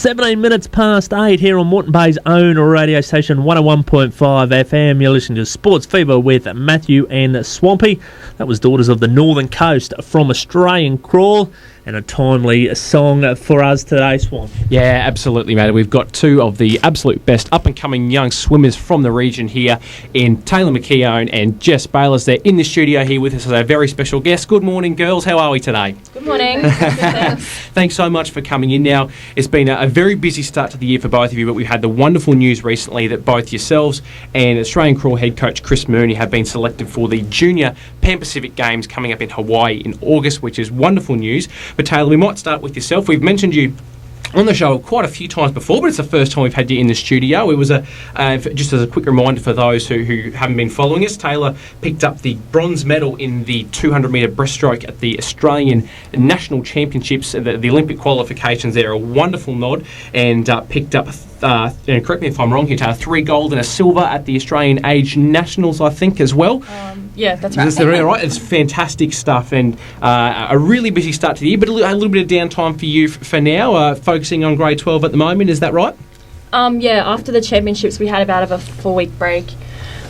17 minutes past 8 here on Moreton Bay's own radio station 101.5 FM. You're listening to SportsFeva with Matthew and Swampy. That was Daughters of the Northern Coast from Australian Crawl, and a timely song for us today, Swamp. Yeah, absolutely, mate. We've got two of the absolute best up-and-coming young swimmers from the region here in Taylor McKeown and Jess Bayliss. They're in the studio here with us as our very special guest. Good morning, girls. How are we today? Good morning. Thanks so much for coming in. Now, it's been a very busy start to the year for both of you, but we've had the wonderful news recently that both yourselves and Australian Crawl head coach Chris Mooney have been selected for the Junior Pan Pacific Games coming up in Hawaii in August, which is wonderful news. But Taylor, we might start with yourself. We've mentioned you on the show quite a few times before, but it's the first time we've had you in the studio. It was just as a quick reminder for those who haven't been following us, Taylor picked up the bronze medal in the 200-metre breaststroke at the Australian National Championships, the Olympic qualifications there. A wonderful nod, and picked up, and correct me if I'm wrong here, Taylor, 3 gold and a silver at the Australian Age Nationals, I think, as well. Yeah, that's right. That's right. It's fantastic stuff, and a really busy start to the year, but a little bit of downtime for you for now, focusing on grade 12 at the moment. Is that right? Yeah, after the championships, we had about a 4-week break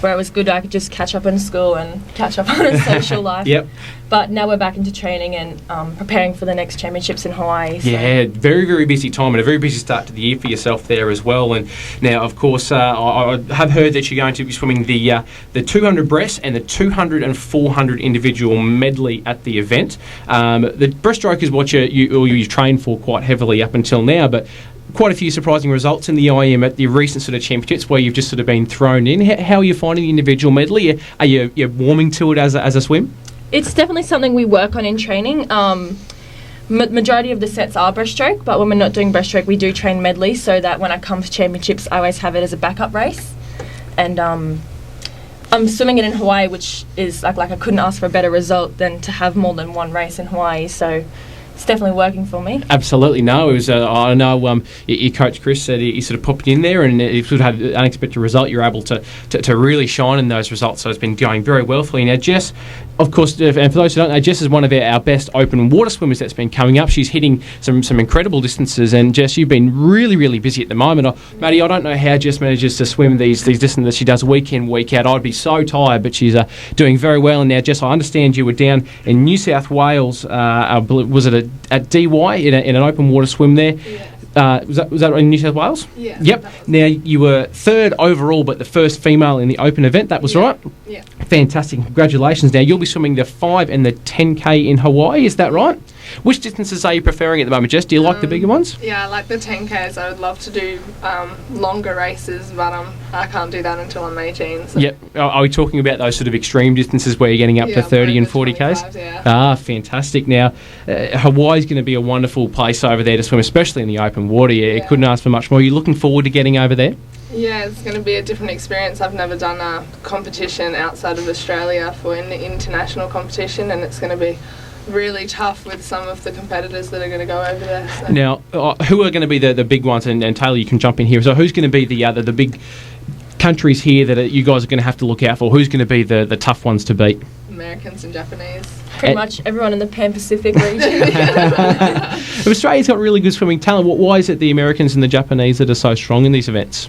where it was good. I could just catch up on school and catch up on a social life. Yep. But now we're back into training and preparing for the next championships in Hawaii. So. Yeah, very, very busy time and a very busy start to the year for yourself there as well. And now, of course, I have heard that you're going to be swimming the 200 breast and the 200 and 400 individual medley at the event. The breaststroke is what you've trained for quite heavily up until now, but quite a few surprising results in the IM at the recent sort of championships where you've just sort of been thrown in. How are you finding the individual medley? Are you warming to it as a swim? It's definitely something we work on in training. Majority of the sets are breaststroke, but when we're not doing breaststroke, we do train medley so that when I come to championships, I always have it as a backup race. And I'm swimming it in Hawaii, which is like I couldn't ask for a better result than to have more than one race in Hawaii. So it's definitely working for me. Absolutely. No, it was. I know your coach Chris said he sort of popped in there and he sort of had an unexpected result. You're able to really shine in those results. So it's been going very well for you. Now, Jess, of course, and for those who don't know, Jess is one of our best open water swimmers that's been coming up. She's hitting some incredible distances. And Jess, you've been really, really busy at the moment. Maddie, I don't know how Jess manages to swim these distances that she does week in, week out. I'd be so tired, but she's doing very well. And now, Jess, I understand you were down in New South Wales. Was it at DY in an open water swim there? Yeah. Was that in New South Wales? Yeah. Yep. Now, you were 3rd overall, but the first female in the open event. That was right? Yeah. Fantastic. Congratulations. Now, you'll be swimming the 5 and the 10K in Hawaii. Is that right? Which distances are you preferring at the moment, Jess? Do you like the bigger ones? Yeah, I like the 10Ks. I would love to do longer races, but I can't do that until I'm 18. So. Yep. Are we talking about those sort of extreme distances where you're getting up to 30 and 40Ks? Yeah. Fantastic. Now, Hawaii's going to be a wonderful place over there to swim, especially in the open water. You couldn't ask for much more. Are you looking forward to getting over there? Yeah, it's going to be a different experience. I've never done a competition outside of Australia for an international competition, and it's going to be really tough with some of the competitors that are going to go over there. So. Now, who are going to be the big ones? And Taylor, you can jump in here. So who's going to be the big countries here that you guys are going to have to look out for? Who's going to be the tough ones to beat? Americans and Japanese. Pretty much everyone in the Pan-Pacific region. Australia's got really good swimming talent. Why is it the Americans and the Japanese that are so strong in these events?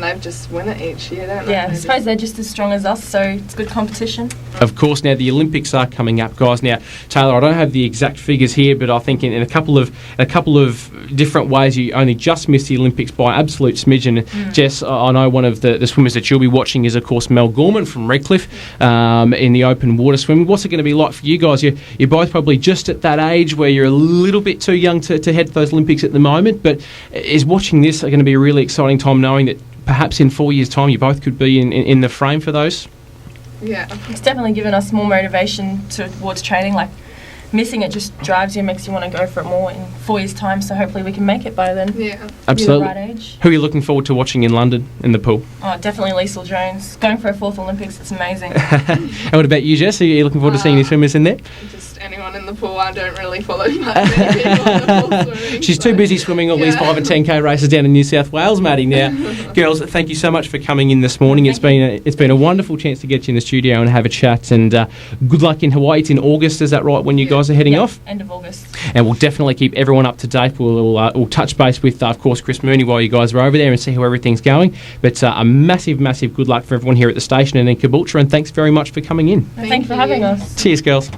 They've just win it each year, don't they? Yeah, I suppose they're just as strong as us, so it's good competition. Of course. Now, the Olympics are coming up, guys. Now, Taylor, I don't have the exact figures here, but I think in a couple of different ways, you only just missed the Olympics by absolute smidgen. Jess, I know one of the swimmers that you'll be watching is, of course, Mel Gorman from Redcliffe in the open water swimming. What's it going to be like for you guys? You're both probably just at that age where you're a little bit too young to head for those Olympics at the moment, but is watching this going to be a really exciting time knowing that perhaps in 4 years' time you both could be in the frame for those? Yeah. It's definitely given us more motivation towards training. Like, missing it just drives you, makes you want to go for it more in 4 years' time, so hopefully we can make it by then. Yeah. Absolutely. Be the right age. Who are you looking forward to watching in London in the pool? Oh, definitely Liesl Jones. Going for a 4th Olympics, it's amazing. And what about you, Jess? Are you looking forward to seeing any swimmers in there? Just anyone in in the pool. I don't really follow much many people in the pool swimming. She's too busy swimming all these 5 and 10K races down in New South Wales, Maddie. Now, girls, thank you so much for coming in this morning. It's been a wonderful chance to get you in the studio and have a chat. And good luck in Hawaii. It's in August, is that right? When you guys are heading off? End of August. And we'll definitely keep everyone up to date. We'll touch base with, of course, Chris Mooney while you guys are over there and see how everything's going. But a massive, massive good luck for everyone here at the station and in Caboolture. And thanks very much for coming in. Thank you for having us. Cheers, girls.